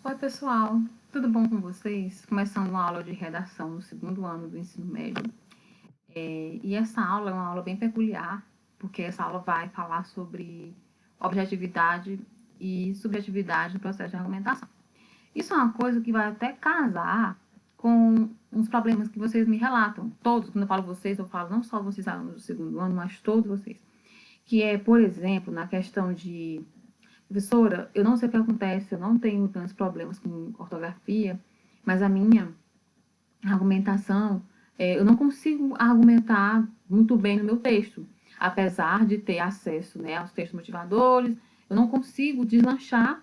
Oi, pessoal, tudo bom com vocês? Começando uma aula de redação no segundo ano do ensino médio. E essa aula é uma aula bem peculiar, porque essa aula vai falar sobre objetividade e subjetividade no processo de argumentação. Isso é uma coisa que vai até casar com uns problemas que vocês me relatam. Todos, quando eu falo vocês, eu falo não só vocês alunos do segundo ano, mas todos vocês. Que é, por exemplo, na questão de professora, eu não sei o que acontece, eu não tenho tantos problemas com ortografia, mas a minha argumentação, eu não consigo argumentar muito bem no meu texto, apesar de ter acesso, né, aos textos motivadores, eu não consigo deslanchar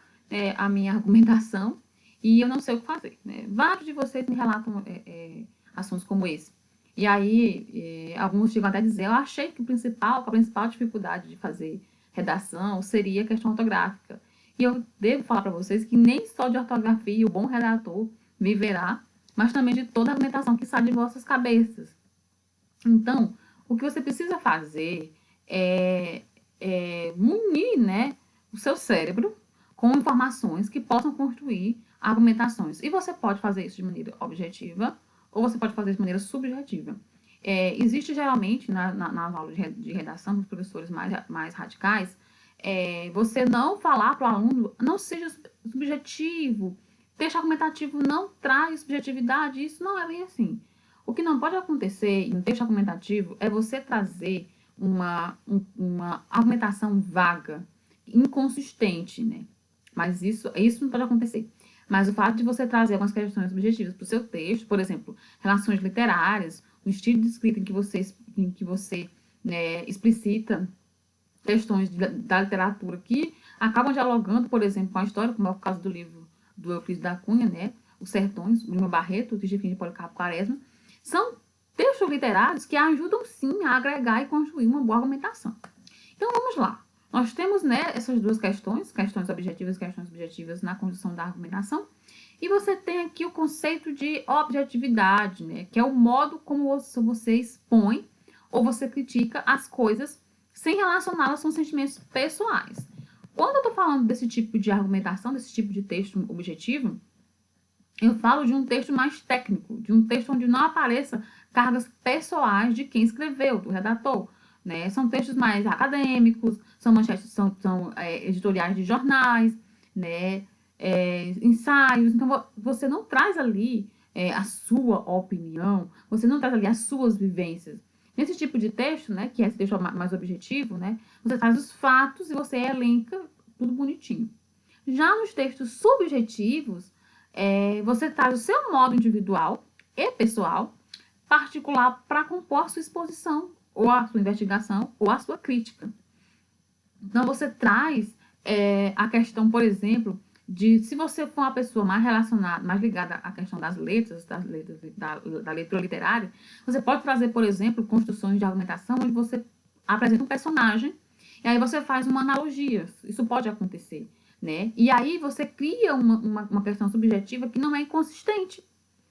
a minha argumentação e eu não sei o que fazer. Né? Vários de vocês me relatam assuntos como esse. E aí, alguns chegam até a dizer, eu achei que a principal dificuldade de fazer redação seria a questão ortográfica. E eu devo falar para vocês que nem só de ortografia o bom redator viverá, mas também de toda a argumentação que sai de vossas cabeças. Então, o que você precisa fazer é munir, né, o seu cérebro com informações que possam construir argumentações. E você pode fazer isso de maneira objetiva ou você pode fazer isso de maneira subjetiva. Existe geralmente nas aulas de redação dos professores mais radicais, você não falar para o aluno, não seja subjetivo, texto argumentativo não traz subjetividade, isso não é bem assim. O que não pode acontecer em um texto argumentativo é você trazer uma argumentação vaga, inconsistente, né? Mas isso não pode acontecer. Mas o fato de você trazer algumas questões objetivas para o seu texto, por exemplo, relações literárias, o estilo de escrita em que você né, explicita questões da literatura que acabam dialogando, por exemplo, com a história, como é o caso do livro do Euclides da Cunha, né, Os Sertões, o Lima Barreto, o Tijefim de Policarpo Quaresma, são textos literários que ajudam sim a agregar e construir uma boa argumentação. Então vamos lá. Nós temos né, essas duas questões objetivas e questões subjetivas na construção da argumentação. E você tem aqui o conceito de objetividade, né, que é o modo como você expõe ou você critica as coisas sem relacioná-las com sentimentos pessoais. Quando eu estou falando desse tipo de argumentação, desse tipo de texto objetivo, eu falo de um texto mais técnico, de um texto onde não apareça cargas pessoais de quem escreveu, do redator. Né? São textos mais acadêmicos, são manchetes, são editoriais de jornais, né? Ensaios. Então, você não traz ali a sua opinião, você não traz ali as suas vivências. Nesse tipo de texto, né, que é esse texto mais objetivo, né, você traz os fatos e você elenca tudo bonitinho. Já nos textos subjetivos, você traz o seu modo individual e pessoal, particular, para compor a sua exposição, ou a sua investigação, ou a sua crítica. Então, você traz a questão, por exemplo, de se você for uma pessoa mais relacionada, mais ligada à questão das letras da leitura literária, você pode trazer, por exemplo, construções de argumentação onde você apresenta um personagem e aí você faz uma analogia. Isso pode acontecer, né? E aí você cria uma questão subjetiva que não é inconsistente,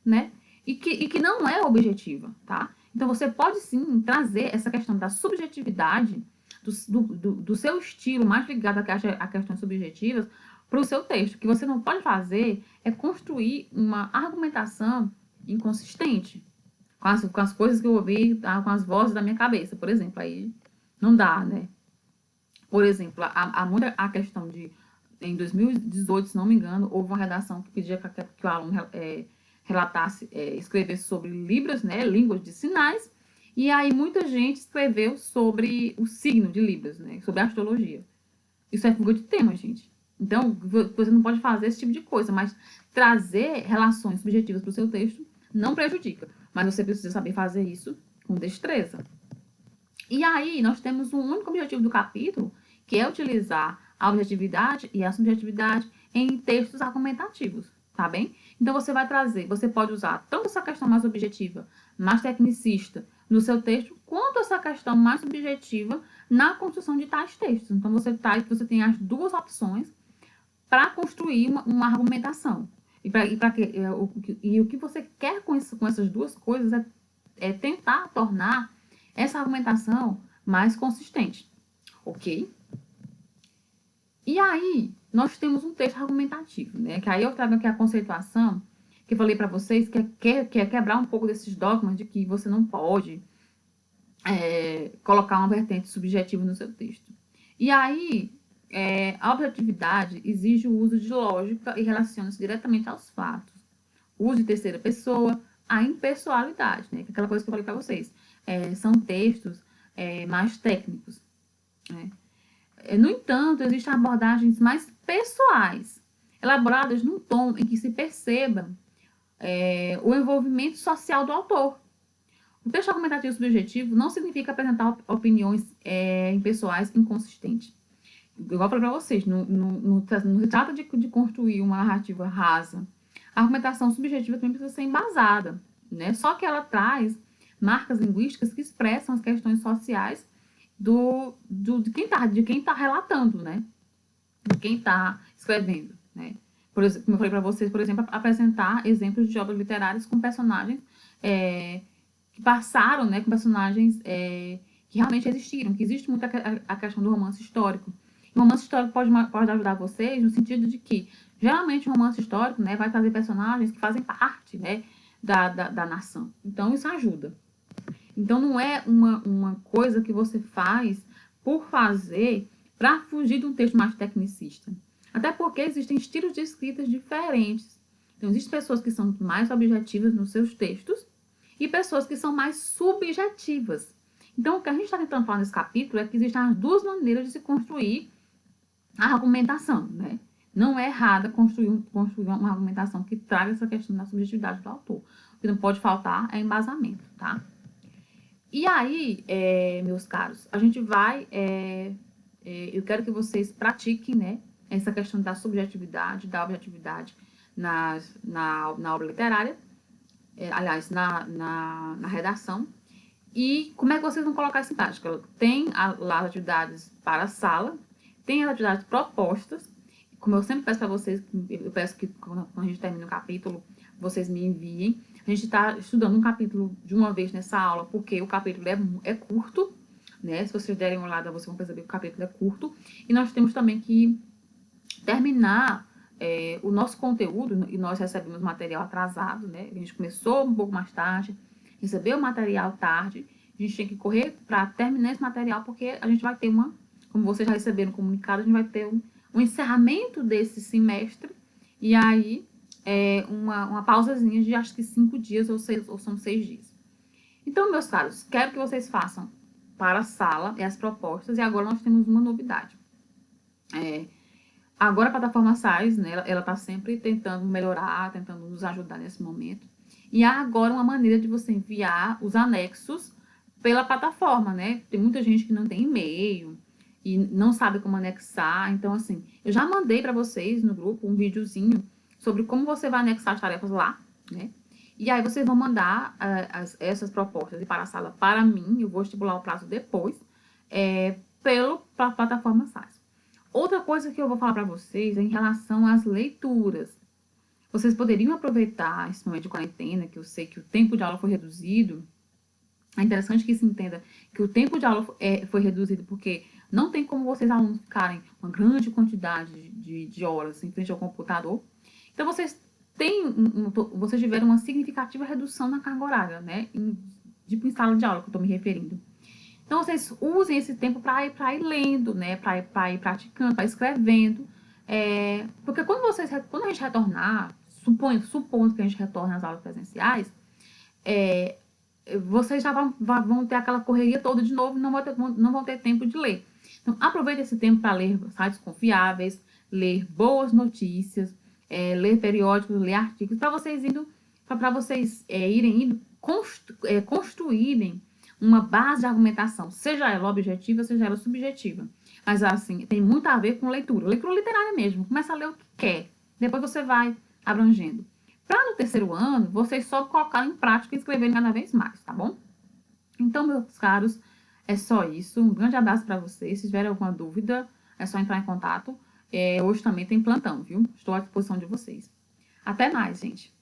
né? E que não é objetiva, tá? Então, você pode sim trazer essa questão da subjetividade do seu estilo mais ligado a questões subjetivas para o seu texto. O que você não pode fazer é construir uma argumentação inconsistente com as coisas que eu ouvi, tá? Com as vozes da minha cabeça, por exemplo. Aí não dá, né? Por exemplo, a questão de, em 2018, se não me engano, houve uma redação que pedia que o aluno relatasse, escrevesse sobre Libras, né? Línguas de sinais. E aí muita gente escreveu sobre o signo de Libras, né? Sobre a astrologia. Isso é fuga de tema, gente. Então, você não pode fazer esse tipo de coisa, mas trazer relações subjetivas para o seu texto não prejudica. Mas você precisa saber fazer isso com destreza. E aí, nós temos um único objetivo do capítulo, que é utilizar a objetividade e a subjetividade em textos argumentativos, tá bem? Então, você vai trazer, você pode usar tanto essa questão mais objetiva, mais tecnicista, no seu texto, quanto essa questão mais subjetiva na construção de tais textos. Então, você tem as duas opções para construir uma argumentação. E o que você quer com essas duas coisas é tentar tornar essa argumentação mais consistente, ok? E aí, nós temos um texto argumentativo, né? Que aí eu trago aqui a conceituação que eu falei para vocês, que é quebrar um pouco desses dogmas de que você não pode colocar uma vertente subjetiva no seu texto. E aí, a objetividade exige o uso de lógica e relaciona-se diretamente aos fatos. O uso de terceira pessoa, a impessoalidade, né? Que é aquela coisa que eu falei para vocês. São textos mais técnicos, né? No entanto, existem abordagens mais pessoais, elaboradas num tom em que se perceba o envolvimento social do autor. O texto argumentativo subjetivo não significa apresentar opiniões impessoais inconsistentes. Igual eu falei para vocês, não se trata de construir uma narrativa rasa. A argumentação subjetiva também precisa ser embasada, né? Só que ela traz marcas linguísticas que expressam as questões sociais de quem tá relatando, né? De quem está escrevendo, né? Por exemplo, como eu falei para vocês, por exemplo, apresentar exemplos de obras literárias com personagens que passaram, né? Com personagens que realmente existiram, que existe muito a questão do romance histórico. O romance histórico pode ajudar vocês no sentido de que, geralmente, o romance histórico, né, vai trazer personagens que fazem parte, né, da nação. Então, isso ajuda. Então, não é uma coisa que você faz por fazer para fugir de um texto mais tecnicista. Até porque existem estilos de escritas diferentes. Então, existem pessoas que são mais objetivas nos seus textos e pessoas que são mais subjetivas. Então, o que a gente está tentando falar nesse capítulo é que existem as duas maneiras de se construir a argumentação, né? Não é errada construir uma argumentação que traga essa questão da subjetividade do autor. O que não pode faltar é embasamento, tá? E aí, meus caros, a gente vai... eu quero que vocês pratiquem, né, essa questão da subjetividade, da objetividade na obra literária, aliás, na redação. E como é que vocês vão colocar isso em prática? Tem lá as atividades para a sala, tem as atividades propostas. Como eu sempre peço para vocês, eu peço que quando a gente termina o capítulo, vocês me enviem. A gente está estudando um capítulo de uma vez nessa aula, porque o capítulo é curto, né? Se vocês derem uma olhada, vocês vão perceber que o capítulo é curto. E nós temos também que terminar o nosso conteúdo, e nós recebemos material atrasado, né? A gente começou um pouco mais tarde, recebeu o material tarde, a gente tem que correr para terminar esse material, porque a gente vai ter como vocês já receberam comunicado, a gente vai ter um encerramento desse semestre, e aí uma pausazinha de acho que 5 dias ou são 6 dias. Então, meus caros, quero que vocês façam para a sala as propostas, e agora nós temos uma novidade. Agora a plataforma SAIS, né, ela está sempre tentando melhorar, tentando nos ajudar nesse momento. E há agora uma maneira de você enviar os anexos pela plataforma, né? Tem muita gente que não tem e-mail e não sabe como anexar. Então, assim, eu já mandei para vocês no grupo um videozinho sobre como você vai anexar as tarefas lá, né? E aí vocês vão mandar essas propostas e para a sala para mim, eu vou estipular o prazo depois, pela plataforma SAIS. Outra coisa que eu vou falar para vocês é em relação às leituras. Vocês poderiam aproveitar esse momento de quarentena, que eu sei que o tempo de aula foi reduzido. É interessante que se entenda que o tempo de aula foi reduzido porque não tem como vocês, alunos, ficarem uma grande quantidade de horas em frente ao computador. Então, vocês tiveram uma significativa redução na carga horária, né? Tipo em sala de aula, que eu estou me referindo. Então, vocês usem esse tempo para ir lendo, né? Para ir praticando, para ir escrevendo. Porque quando a gente retornar, supondo que a gente retorne às aulas presenciais, vocês já vão ter aquela correria toda de novo e não vão ter tempo de ler. Então, aproveite esse tempo para ler sites confiáveis, ler boas notícias, ler periódicos, ler artigos, para vocês irem construírem uma base de argumentação, seja ela objetiva, seja ela subjetiva. Mas, assim, tem muito a ver com leitura literária mesmo. Começa a ler o que quer, depois você vai abrangendo. Para no terceiro ano, vocês só colocarem em prática e escreverem cada vez mais, tá bom? Então, meus caros, é só isso. Um grande abraço para vocês. Se tiverem alguma dúvida, é só entrar em contato. Hoje também tem plantão, viu? Estou à disposição de vocês. Até mais, gente.